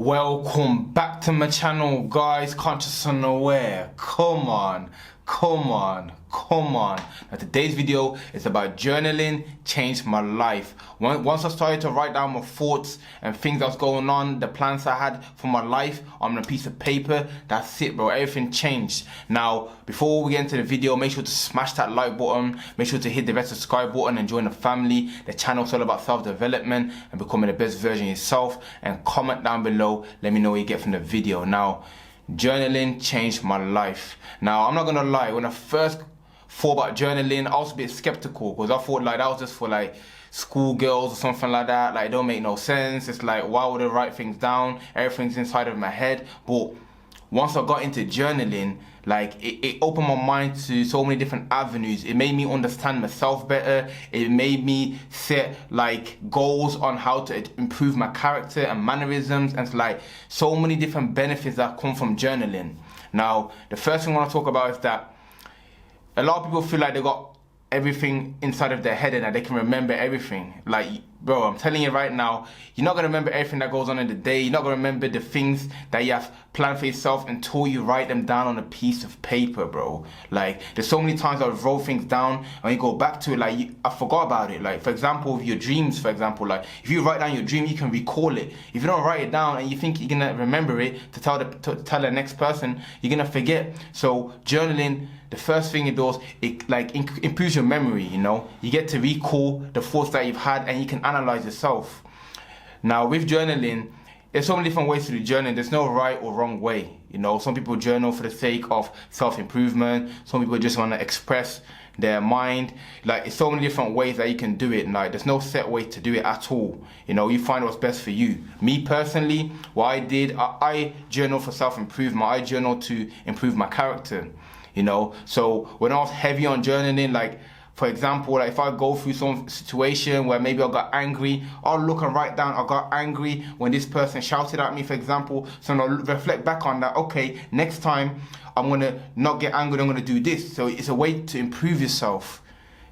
Welcome back to my channel, guys. Conscious and aware. Come on. Now today's video is about journaling changed my life. Once I started to write down my thoughts and things that was going on, the plans I had for my life on a piece of paper, that's it, bro. Everything changed. Now, before we get into the video, make sure to smash that like button, make sure to hit the red subscribe button and join the family. The channel's all about self-development and becoming the best version of yourself. And comment down below, let me know what you get from the video. Now, journaling changed my life. Now, I'm not gonna lie, when I first thought about journaling, I was a bit skeptical because I thought like that was just for like schoolgirls or something like that. Like, it don't make no sense. It's like, why would I write things down? Everything's inside of my head. But once I got into journaling, like it opened my mind to so many different avenues. It made me understand myself better. It made me set like goals on how to improve my character and mannerisms, and it's like so many different benefits that come from journaling. Now, the first thing I want to talk about is that a lot of people feel like they got everything inside of their head and that they can remember everything. Like, bro, I'm telling you right now, you're not going to remember everything that goes on in the day. You're not going to remember the things that you have planned for yourself until you write them down on a piece of paper, bro. Like, there's so many times I wrote things down and you go back to it, like, I forgot about it. Like, for example, with your dreams, for example, like, if you write down your dream, you can recall it. If you don't write it down and you think you're going to remember it to tell the next person, you're going to forget. So, journaling, the first thing it does, it like improves your memory, you know. You get to recall the thoughts that you've had and you can analyze yourself. Now, with journaling, there's so many different ways to do journaling. There's no right or wrong way, you know. Some people journal for the sake of self-improvement. Some people just want to express their mind. Like, it's so many different ways that you can do it. Like, there's no set way to do it at all. You know, you find what's best for you. Me personally, what I did, I journal for self-improvement. I journal to improve my character. You know, so when I was heavy on journaling, like, for example, like if I go through some situation where maybe I got angry, I'll look and write down I got angry when this person shouted at me, for example. So I'll reflect back on that. Okay, next time I'm gonna not get angry, I'm gonna do this. So it's a way to improve yourself.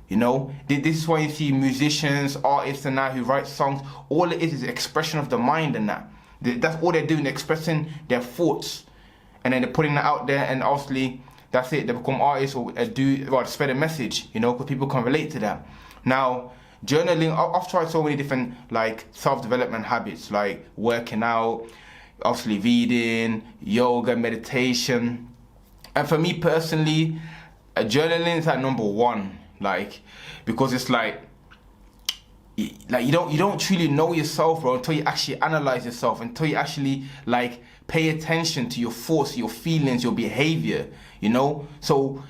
You know, this is why you see musicians, artists and that who write songs. All it is expression of the mind and that. That's all they're doing, expressing their thoughts. And then they're putting that out there, and obviously that's it, they become artists or spread a message, you know, because people can relate to that. Now, journaling, I've tried so many different like self-development habits, like working out, obviously reading, yoga, meditation. And for me personally, journaling is like number one, like, because it's like you don't truly know yourself, bro, until you actually analyze yourself, until you actually like pay attention to your thoughts, your feelings, your behavior, you know. So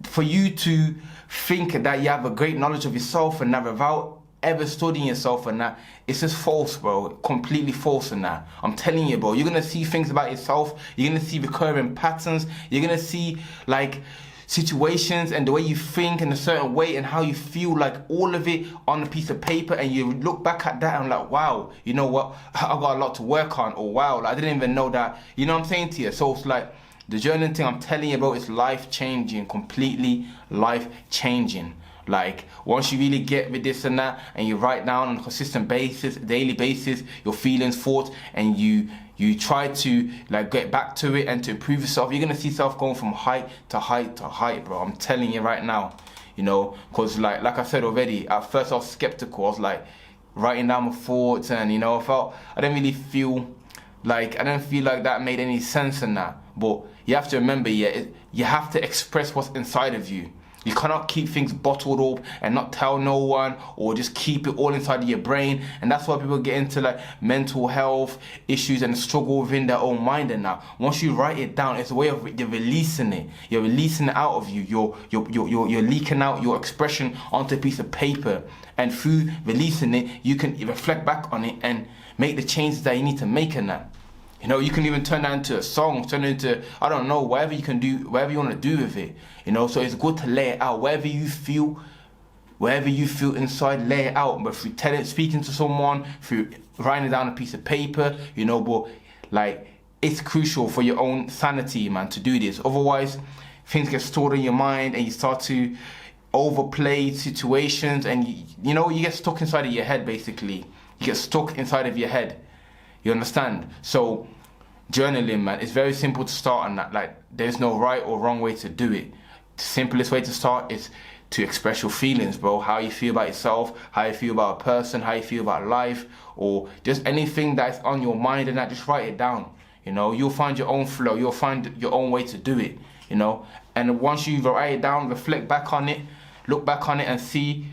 for you to think that you have a great knowledge of yourself and that without ever studying yourself and that, it's just false, bro. Completely false in that. I'm telling you, bro, you're gonna see things about yourself, you're gonna see recurring patterns, you're gonna see like situations and the way you think in a certain way and how you feel, like all of it on a piece of paper, and you look back at that and like, wow, you know what, I got a lot to work on, or wow, like, I didn't even know that, you know what I'm saying to you. So it's like the journaling thing I'm telling you about is life-changing, completely life-changing. Like, once you really get with this and that and you write down on a consistent basis, daily basis, your feelings, thoughts, and you try to like get back to it and to improve yourself, you're gonna see yourself going from height to height to height, bro. I'm telling you right now, you know, because like I said already, at first I was skeptical. I was like writing down my thoughts, and you know, I didn't feel like that made any sense in that. But you have to remember, yeah, you have to express what's inside of you. You cannot keep things bottled up and not tell no one, or just keep it all inside of your brain. And that's why people get into like mental health issues and struggle within their own mind. And now, once you write it down, it's a way of you're releasing it. You're releasing it out of you. You're leaking out your expression onto a piece of paper. And through releasing it, you can reflect back on it and make the changes that you need to make in that. You know, you can even turn that into a song, turn it into, I don't know, whatever you can do, whatever you want to do with it. You know, so it's good to lay it out. Wherever you feel inside, lay it out. But through speaking to someone, through writing it down on a piece of paper, you know, but like, it's crucial for your own sanity, man, to do this. Otherwise, things get stored in your mind and you start to overplay situations, and you know, you get stuck inside of your head, basically. You get stuck inside of your head. You understand? So journaling, man, it's very simple to start on that. Like, there's no right or wrong way to do it. The simplest way to start is to express your feelings, bro. How you feel about yourself, how you feel about a person, how you feel about life, or just anything that's on your mind, and that, just write it down. You know, you'll find your own flow, you'll find your own way to do it, you know. And once you write it down, reflect back on it, look back on it and see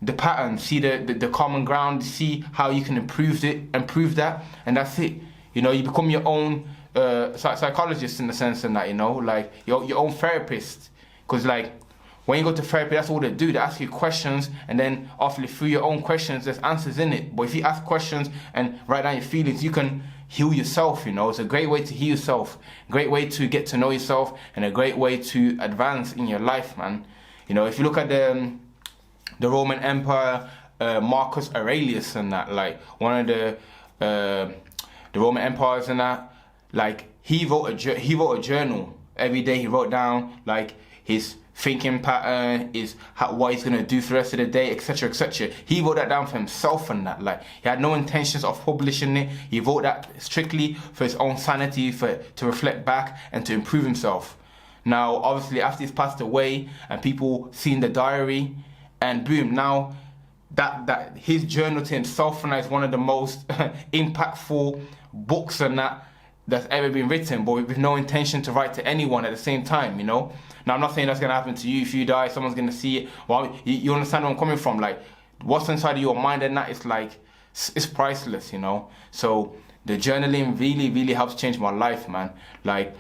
the pattern, see the common ground, see how you can improve that, and that's it. You know, you become your own psychologist in the sense of that, you know, like your own therapist. Because like, when you go to therapy, that's all they do. They ask you questions, and then obviously through your own questions, there's answers in it. But if you ask questions and write down your feelings, you can heal yourself, you know. It's a great way to heal yourself, great way to get to know yourself, and a great way to advance in your life, man. You know, if you look at the Roman Empire, Marcus Aurelius and that, like one of the Roman empires and that, like he wrote a journal every day. He wrote down like his thinking pattern, what he's gonna do for the rest of the day, etc., etc. He wrote that down for himself and that. Like, he had no intentions of publishing it. He wrote that strictly for his own sanity, to reflect back and to improve himself. Now, obviously, after he's passed away and people seen the diary, and boom, now that his journal to himself and that is one of the most impactful books and that's ever been written, but with no intention to write to anyone at the same time, you know. Now, I'm not saying that's going to happen to you. If you die, someone's going to see it. Well, you understand where I'm coming from. Like, what's inside of your mind and that is like, it's priceless, you know. So the journaling really, really helps change my life, man. Like,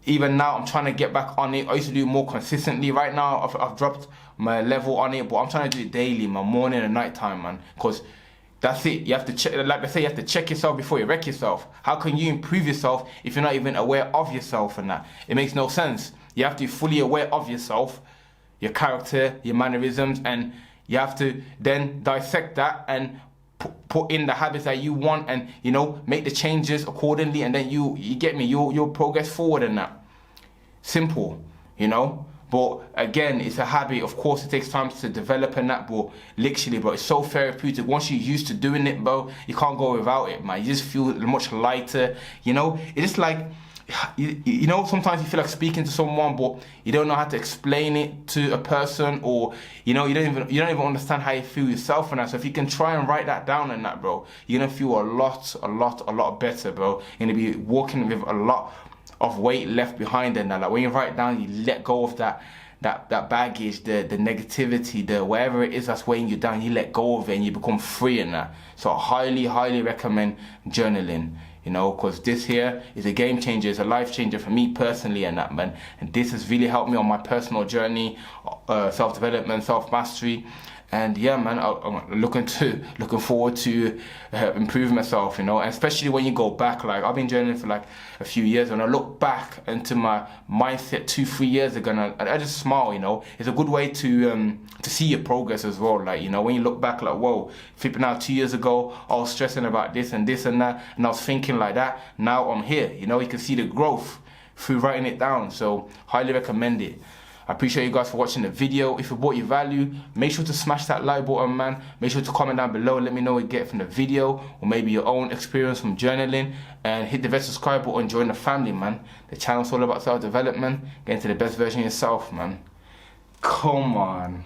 even now, I'm trying to get back on it. I used to do it more consistently. Right now, I've dropped my level on it, but I'm trying to do it daily, my morning and night time, man. Because that's it. You have to check, like they say, you have to check yourself before you wreck yourself. How can you improve yourself if you're not even aware of yourself and that? It makes no sense. You have to be fully aware of yourself, your character, your mannerisms, and you have to then dissect that and put in the habits that you want, and, you know, make the changes accordingly, and then you get me, you'll progress forward in that. Simple, you know. But again, it's a habit. Of course, it takes time to develop in that, but literally, bro, it's so therapeutic. Once you're used to doing it, bro, you can't go without it, man. You just feel much lighter, you know. It's just like, you know, sometimes you feel like speaking to someone, but you don't know how to explain it to a person, or, you know, you don't even understand how you feel yourself and that. So if you can try and write that down and that, bro, you're gonna feel a lot better, bro. You're gonna be walking with a lot of weight left behind and that. Like, when you write down, you let go of that baggage, the negativity, the whatever it is that's weighing you down. You let go of it and you become free in that. So I highly recommend journaling, you know, because this here is a game changer, it's a life changer for me personally and that, man. And this has really helped me on my personal journey, self-development, self-mastery. And yeah, man, I'm looking forward to improving myself, you know, and especially when you go back. Like, I've been journaling for like a few years, and I look back into my mindset 2-3 years ago, and I just smile, you know. It's a good way to see your progress as well. Like, you know, when you look back, like, whoa, flipping out 2 years ago, I was stressing about this and that, and I was thinking like that. Now I'm here, you know. You can see the growth through writing it down. So highly recommend it. I appreciate you guys for watching the video. If it brought you value, make sure to smash that like button, man. Make sure to comment down below and let me know what you get from the video, or maybe your own experience from journaling. And hit the red subscribe button, join the family, man. The channel's all about self-development, getting to the best version of yourself, man. Come on.